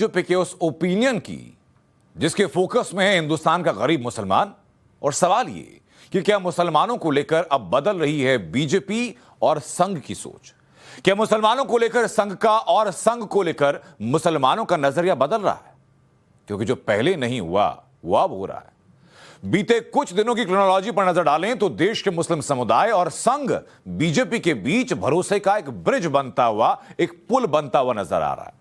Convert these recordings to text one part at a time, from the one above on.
BJP के उस opinion की जिसके फोकस में है हिंदुस्तान का गरीब मुसलमान। और सवाल ये कि क्या मुसलमानों को लेकर अब बदल रही है बीजेपी और संघ की सोच? क्या मुसलमानों को लेकर संघ का और संघ को लेकर मुसलमानों का नजरिया बदल रहा है? क्योंकि जो पहले नहीं हुआ वो अब हो रहा है। बीते कुछ दिनों की क्रोनोलॉजी पर नजर डालें तो देश के मुस्लिम समुदाय और संघ बीजेपी के बीच भरोसे का एक ब्रिज बनता हुआ, एक पुल बनता हुआ नजर आ रहा है।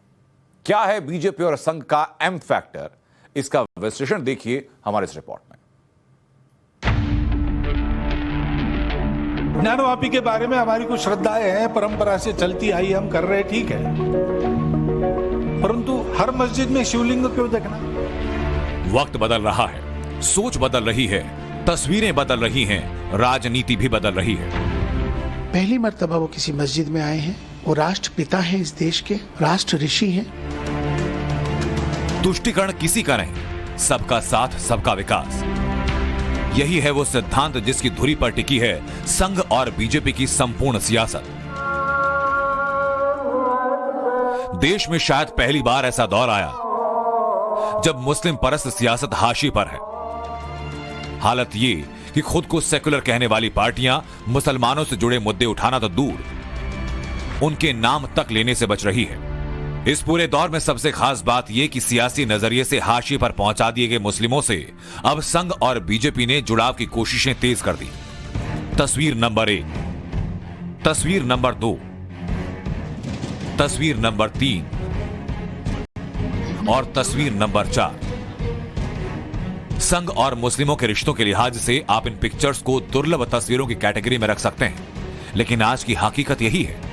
क्या है बीजेपी और संघ का एम फैक्टर? इसका विश्लेषण देखिए हमारे इस रिपोर्ट में। ज्ञानवापी के बारे में हमारी कुछ श्रद्धाएं हैं, परंपरा से चलती आई, हम कर रहे, ठीक है, परंतु हर मस्जिद में शिवलिंग क्यों देखना? वक्त बदल रहा है, सोच बदल रही है, तस्वीरें बदल रही हैं, राजनीति भी बदल रही है। पहली मर्तबा वो किसी मस्जिद में आए हैं। वो राष्ट्रपिता हैं इस देश के, राष्ट्र ऋषि हैं। तुष्टिकरण किसी का नहीं, सबका साथ सबका विकास, यही है वो सिद्धांत जिसकी धुरी पर टिकी है संघ और बीजेपी की संपूर्ण सियासत। देश में शायद पहली बार ऐसा दौर आया जब मुस्लिम परस्त सियासत हाशिए पर है। हालत ये कि खुद को सेकुलर कहने वाली पार्टियां मुसलमानों से जुड़े मुद्दे उठाना तो दूर, उनके नाम तक लेने से बच रही है। इस पूरे दौर में सबसे खास बात यह कि सियासी नजरिए से हाशिए पर पहुंचा दिए गए मुस्लिमों से अब संघ और बीजेपी ने जुड़ाव की कोशिशें तेज कर दी। तस्वीर नंबर 1, तस्वीर नंबर 2, तस्वीर नंबर 3 और तस्वीर नंबर 4। संघ और मुस्लिमों के रिश्तों के लिहाज से आप इन पिक्चर्स को दुर्लभ तस्वीरों की कैटेगरी में रख सकते हैं, लेकिन आज की हकीकत यही है।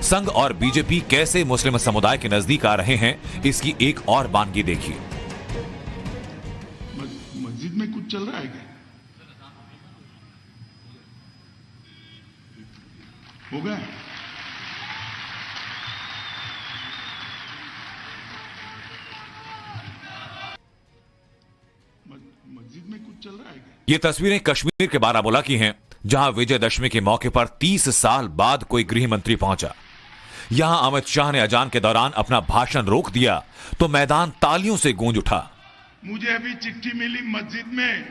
संघ और बीजेपी कैसे मुस्लिम समुदाय के नजदीक आ रहे हैं, इसकी एक और बानगी देखिए। मस्जिद में कुछ चल रहा है क्या? हो गया? मस्जिद में कुछ चल रहा है क्या? ये तस्वीरें कश्मीर के बारामूला की हैं, जहां विजयदशमी के मौके पर 30 साल बाद कोई गृह मंत्री पहुंचा। यहां अमित शाह ने अजान के दौरान अपना भाषण रोक दिया तो मैदान तालियों से गूंज उठा। मुझे अभी चिट्ठी मिली, मस्जिद में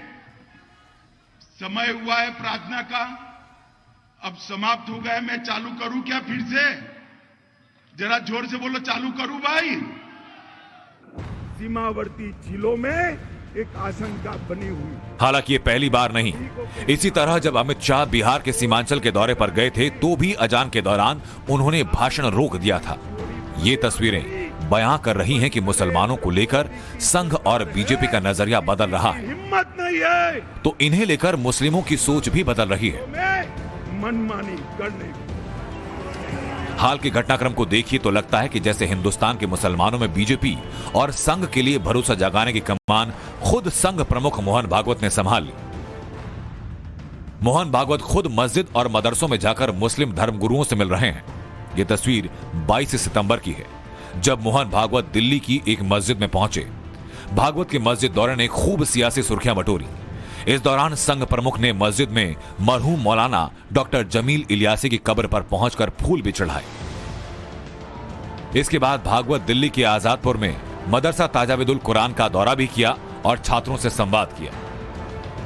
समय हुआ है प्रार्थना का, अब समाप्त हो गया। मैं चालू करूं क्या फिर से? जरा जोर से बोलो, चालू करूं भाई? सीमावर्ती जिलों में एक आशंका बनी हुई। हालांकि ये पहली बार नहीं, इसी तरह जब अमित शाह बिहार के सीमांचल के दौरे पर गए थे तो भी अजान के दौरान उन्होंने भाषण रोक दिया था। ये तस्वीरें बयां कर रही हैं कि मुसलमानों को लेकर संघ और बीजेपी का नजरिया बदल रहा है। हिम्मत नहीं है तो इन्हें लेकर मुस्लिमों की सोच भी बदल रही है। मनमानी करने की। हाल के घटनाक्रम को देखिए तो लगता है कि जैसे हिंदुस्तान के मुसलमानों में बीजेपी और संघ के लिए भरोसा जगाने की कमान खुद संघ प्रमुख मोहन भागवत ने संभाल ली। मोहन भागवत खुद मस्जिद और मदरसों में जाकर मुस्लिम धर्मगुरुओं से मिल रहे हैं। यह तस्वीर 22 सितंबर की है, जब मोहन भागवत दिल्ली की एक मस्जिद में पहुंचे। भागवत के मस्जिद दौरे ने खूब सियासी सुर्खियां बटोरी। इस दौरान संघ प्रमुख ने मस्जिद में मरहूम मौलाना डॉक्टर जमील इलियासी की कब्र पर पहुंचकर फूल भी चढ़ाए। इसके बाद भागवत दिल्ली के आजादपुर में मदरसा ताजाविदुल कुरान का दौरा भी किया और छात्रों से संवाद किया।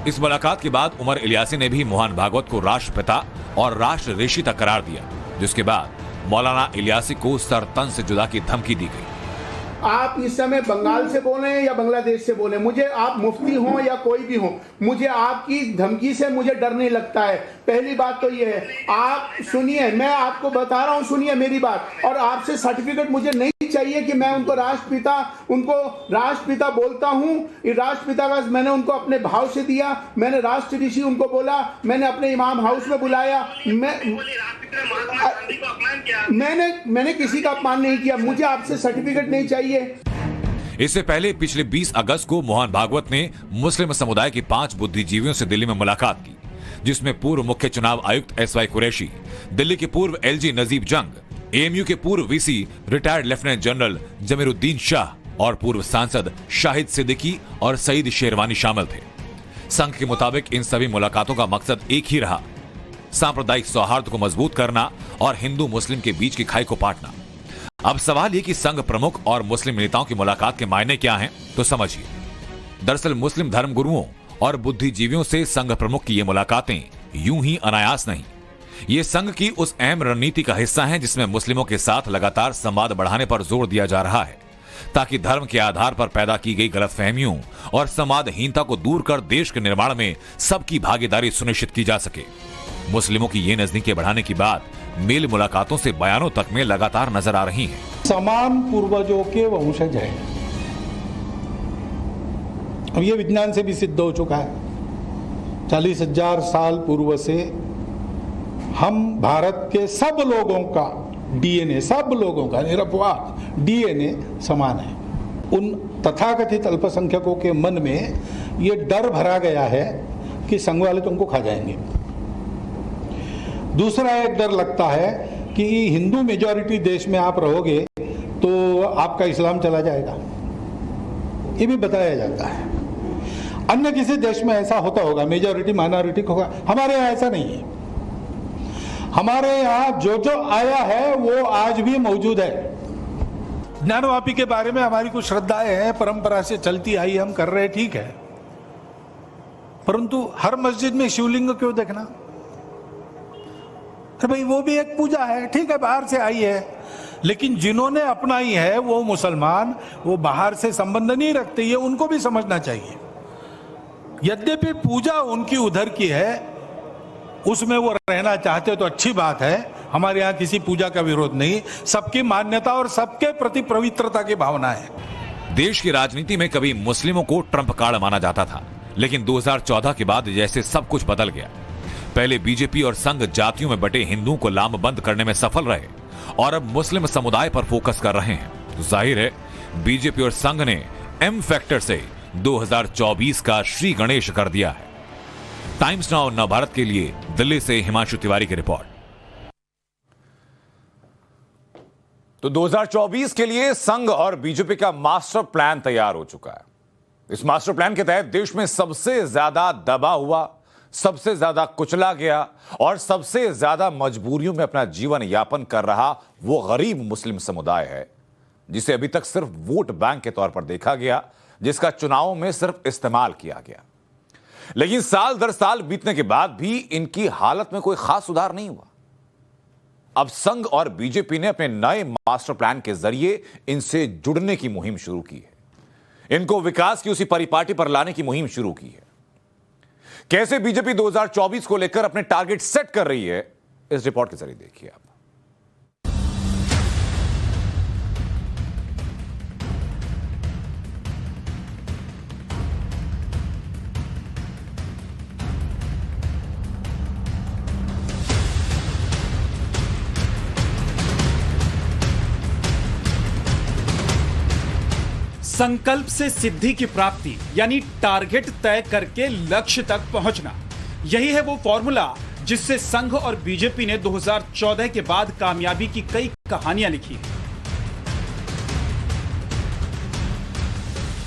इस मुलाकात के बाद उमर इलियासी ने भी मोहन भागवत को राष्ट्रपिता और राष्ट्र ऋषि तक करार दिया, जिसके बाद मौलाना इलियासी को सर तन से जुदा की धमकी दी गई। आप इस समय बंगाल से बोले या बांग्लादेश से बोले, मुझे आप मुफ्ती हो या कोई भी हो, मुझे आपकी धमकी से मुझे डर नहीं लगता है। पहली बात तो ये है, आप सुनिए, मैं आपको बता रहा हूँ, सुनिए मेरी बात। और आपसे सर्टिफिकेट मुझे नहीं चाहिए कि मैं उनको राष्ट्रपिता बोलता हूँ। राष्ट्रपिता का मैंने उनको अपने भाव से दिया, मैंने राष्ट्र ऋषि उनको बोला, मैंने अपने इमाम हाउस में बुलाया। मैंने किसी का अपमान नहीं किया, मुझे आपसे सर्टिफिकेट नहीं चाहिए। इससे पहले पिछले 20 अगस्त को मोहन भागवत ने मुस्लिम समुदाय के 5 बुद्धिजीवियों से दिल्ली में मुलाकात की, जिसमें पूर्व मुख्य चुनाव आयुक्त एसवाई कुरैशी, दिल्ली के पूर्व एलजी नजीब जंग, एएमयू के पूर्व VC retired lieutenant general Zameeruddin Shah और पूर्व सांसद शाहिद सिद्दीकी और सईद शेरवानी शामिल थे। संघ के मुताबिक इन सभी मुलाकातों का मकसद एक ही रहा, सांप्रदायिक सौहार्द को मजबूत करना और हिंदू मुस्लिम के बीच की खाई को पाटना। अब सवाल ये कि संघ प्रमुख और मुस्लिम नेताओं की मुलाकात के मायने क्या हैं, तो समझिए। दरअसल मुस्लिम धर्मगुरुओं और बुद्धिजीवियों से संघ प्रमुख की ये मुलाकातें यूं ही अनायास नहीं, ये संघ की उस अहम रणनीति का हिस्सा है जिसमें मुस्लिमों के साथ लगातार संवाद बढ़ाने पर जोर दिया जा रहा है, ताकि धर्म के आधार पर पैदा की गई गलतफहमियों और संवादहीनता को दूर कर देश के निर्माण में सबकी भागीदारी सुनिश्चित की जा सके। मुस्लिमों की ये नजदीकें बढ़ाने की बात मेल मुलाकातों से बयानों तक में लगातार नजर आ रही है। समान पूर्वजों के वंशज हैं, अब ये विज्ञान से भी सिद्ध हो चुका है। 40,000 साल पूर्व से हम भारत के सब लोगों का डीएनए, सब लोगों का निरपवाद डीएनए समान है। उन तथाकथित अल्पसंख्यकों के मन में ये डर भरा गया है कि संघ वाले तुमको खा जाएंगे। दूसरा एक डर लगता है कि हिंदू मेजॉरिटी देश में आप रहोगे तो आपका इस्लाम चला जाएगा, ये भी बताया जाता है। अन्य किसी देश में ऐसा होता होगा, मेजॉरिटी माइनॉरिटी होगा, हमारे यहाँ ऐसा नहीं है। हमारे यहाँ जो जो आया है वो आज भी मौजूद है। ज्ञानवापी के बारे में हमारी कुछ श्रद्धाएं हैं, परंपरा से चलती आई, हम कर रहे ठीक है, परंतु हर मस्जिद में शिवलिंग क्यों देखना? तो भाई वो भी एक पूजा है, ठीक है, बाहर से आई है, लेकिन जिन्होंने अपनाई है वो मुसलमान, वो बाहर से संबंध नहीं रखते, ये उनको भी समझना चाहिए। यद्यपि पूजा उनकी उधर की है, उसमें वो रहना चाहते तो अच्छी बात है, हमारे यहाँ किसी पूजा का विरोध नहीं, सबकी मान्यता और सबके प्रति पवित्रता की भावना है। देश की राजनीति में कभी मुस्लिमों को ट्रंप कार्ड माना जाता था, लेकिन 2014 के बाद जैसे सब कुछ बदल गया। पहले बीजेपी और संघ जातियों में बटे हिंदुओं को लामबंद करने में सफल रहे और अब मुस्लिम समुदाय पर फोकस कर रहे हैं, तो जाहिर है बीजेपी और संघ ने एम फैक्टर से 2024 का श्री गणेश कर दिया है। टाइम्स नाउ नवभारत के लिए दिल्ली से हिमांशु तिवारी की रिपोर्ट। तो 2024 के लिए संघ और बीजेपी का मास्टर प्लान तैयार हो चुका है। इस मास्टर प्लान के तहत देश में सबसे ज्यादा दबा हुआ, सबसे ज्यादा कुचला गया और सबसे ज्यादा मजबूरियों में अपना जीवन यापन कर रहा वो गरीब मुस्लिम समुदाय है, जिसे अभी तक सिर्फ वोट बैंक के तौर पर देखा गया, जिसका चुनावों में सिर्फ इस्तेमाल किया गया। लेकिन साल दर साल बीतने के बाद भी इनकी हालत में कोई खास सुधार नहीं हुआ। अब संघ और बीजेपी ने अपने नए मास्टर प्लान के जरिए इनसे जुड़ने की मुहिम शुरू की है, इनको विकास की उसी परिपाटी पर लाने की मुहिम शुरू की है। कैसे बीजेपी 2024 को लेकर अपने टारगेट सेट कर रही है, इस रिपोर्ट के जरिए देखिए आप। संकल्प से सिद्धि की प्राप्ति यानी टारगेट तय करके लक्ष्य तक पहुंचना, यही है वो फॉर्मूला जिससे संघ और बीजेपी ने 2014 के बाद कामयाबी की कई कहानियां लिखी हैं।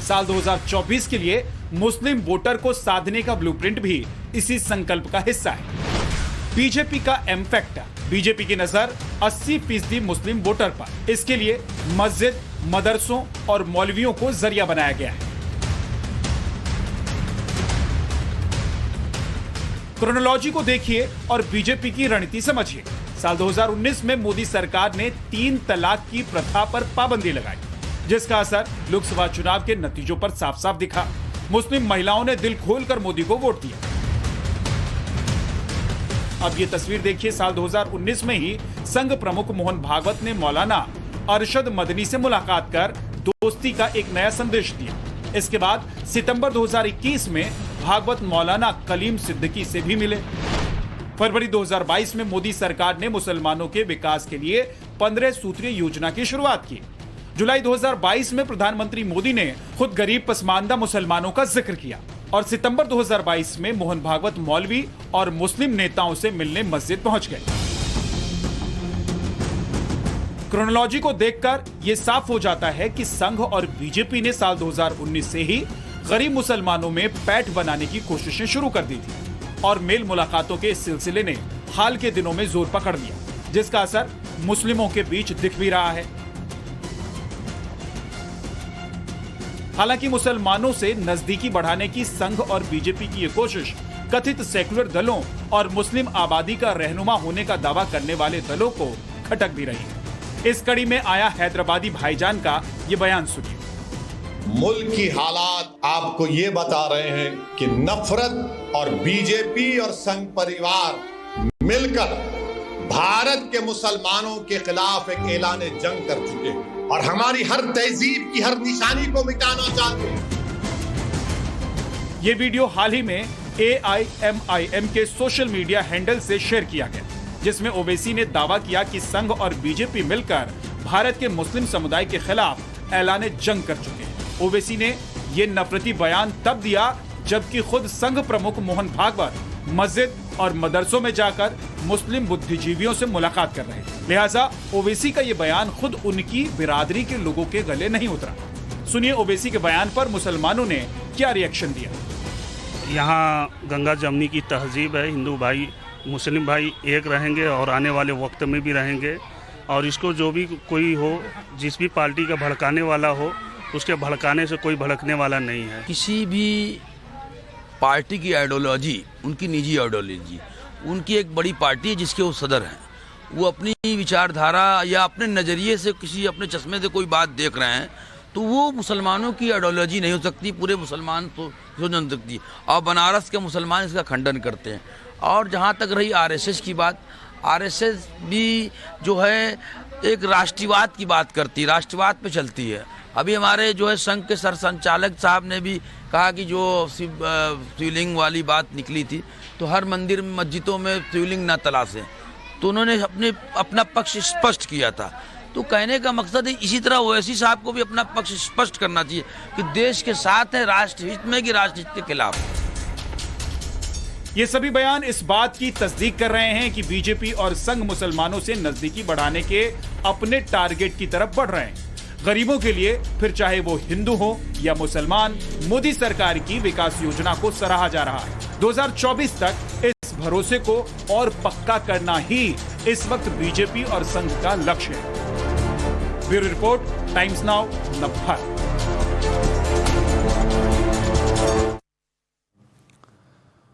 साल 2024 के लिए मुस्लिम वोटर को साधने का ब्लूप्रिंट भी इसी संकल्प का हिस्सा है। बीजेपी का एम फैक्टर, बीजेपी की नजर 80% मुस्लिम वोटर पर। इसके लिए मस्जिद, मदरसों और मौलवियों को जरिया बनाया गया है। क्रोनोलॉजी को देखिए और बीजेपी की रणनीति समझिए। साल 2019 में मोदी सरकार ने 3 तलाक की प्रथा पर पाबंदी लगाई, जिसका असर लोकसभा चुनाव के नतीजों पर साफ साफ दिखा। मुस्लिम महिलाओं ने दिल खोलकर मोदी को वोट दिया। अब ये तस्वीर देखिए, साल 2019 में ही संघ प्रमुख मोहन भागवत ने मौलाना अरशद मदनी से मुलाकात कर दोस्ती का एक नया संदेश दिया। इसके बाद सितंबर 2021 में भागवत मौलाना कलीम सिद्दीकी से भी मिले। फरवरी 2022 में मोदी सरकार ने मुसलमानों के विकास के लिए 15 सूत्रीय योजना की शुरुआत की। जुलाई 2022 में प्रधानमंत्री मोदी ने खुद गरीब पसमानदा मुसलमानों का जिक्र किया और सितंबर 2022 में मोहन भागवत मौलवी और मुस्लिम नेताओं से मिलने मस्जिद पहुंच गए। क्रोनोलॉजी को देखकर यह साफ हो जाता है कि संघ और बीजेपी ने साल 2019 से ही गरीब मुसलमानों में पैठ बनाने की कोशिशें शुरू कर दी थी और मेल मुलाकातों के इस सिलसिले ने हाल के दिनों में जोर पकड़ लिया, जिसका असर मुस्लिमों के बीच दिख भी रहा है। हालांकि मुसलमानों से नजदीकी बढ़ाने की संघ और बीजेपी की ये कोशिश कथित सेकुलर दलों और मुस्लिम आबादी का रहनुमा होने का दावा करने वाले दलों को खटक भी रही है। इस कड़ी में आया हैदराबादी भाईजान का ये बयान सुनिए। मुल्क की हालात आपको ये बता रहे हैं कि नफरत और बीजेपी और संघ परिवार मिलकर भारत के मुसलमानों के खिलाफ एक ऐलान जंग कर चुके हैं और हमारी हर तहजीब की हर निशानी को मिटाना चाहते हैं। ये वीडियो हाल ही में AIMIM के सोशल मीडिया हैंडल से शेयर किया गया, जिसमें ओवैसी ने दावा किया कि संघ और बीजेपी मिलकर भारत के मुस्लिम समुदाय के खिलाफ ऐलान जंग कर चुके हैं। ओवैसी ने ये नफरती बयान तब दिया जबकि खुद संघ प्रमुख मोहन भागवत मस्जिद और मदरसों में जाकर मुस्लिम बुद्धिजीवियों से मुलाकात कर रहे थे। लिहाजा ओवैसी का ये बयान खुद उनकी बिरादरी के लोगों के गले नहीं उतरा। सुनिए ओवैसी के बयान पर मुसलमानों ने क्या रिएक्शन दिया। यहाँ गंगा जमनी की तहजीब है, हिंदू भाई मुस्लिम भाई एक रहेंगे और आने वाले वक्त में भी रहेंगे। और इसको जो भी कोई हो, जिस भी पार्टी का भड़काने वाला हो, उसके भड़काने से कोई भड़कने वाला नहीं है। किसी भी पार्टी की आइडियोलॉजी उनकी निजी आइडियोलॉजी, उनकी एक बड़ी पार्टी है जिसके वो सदर हैं, वो अपनी विचारधारा या अपने नज़रिए से किसी अपने चश्मे से कोई बात देख रहे हैं तो वो मुसलमानों की आइडियोलॉजी नहीं हो सकती, पूरे मुसलमान तो सोच सकती। और बनारस के मुसलमान इसका खंडन करते हैं। और जहाँ तक रही आरएसएस की बात, आरएसएस भी जो है एक राष्ट्रवाद की बात करती है, राष्ट्रवाद पे चलती है। अभी हमारे जो है संघ के सरसंचालक साहब ने भी कहा कि जो शिवलिंग वाली बात निकली थी तो हर मंदिर मस्जिदों में शिवलिंग न तलाशें, तो उन्होंने अपना पक्ष स्पष्ट किया था। तो कहने का मकसद है इसी तरह ओवैसी साहब को भी अपना पक्ष स्पष्ट करना चाहिए कि देश के साथ है, राष्ट्रहित में कि राष्ट्रहित के खिलाफ। ये सभी बयान इस बात की तस्दीक कर रहे हैं कि बीजेपी और संघ मुसलमानों से नजदीकी बढ़ाने के अपने टारगेट की तरफ बढ़ रहे हैं। गरीबों के लिए, फिर चाहे वो हिंदू हो या मुसलमान, मोदी सरकार की विकास योजना को सराहा जा रहा है। 2024 तक इस भरोसे को और पक्का करना ही इस वक्त बीजेपी और संघ का लक्ष्य है। Bureau report, times now, Navbharat.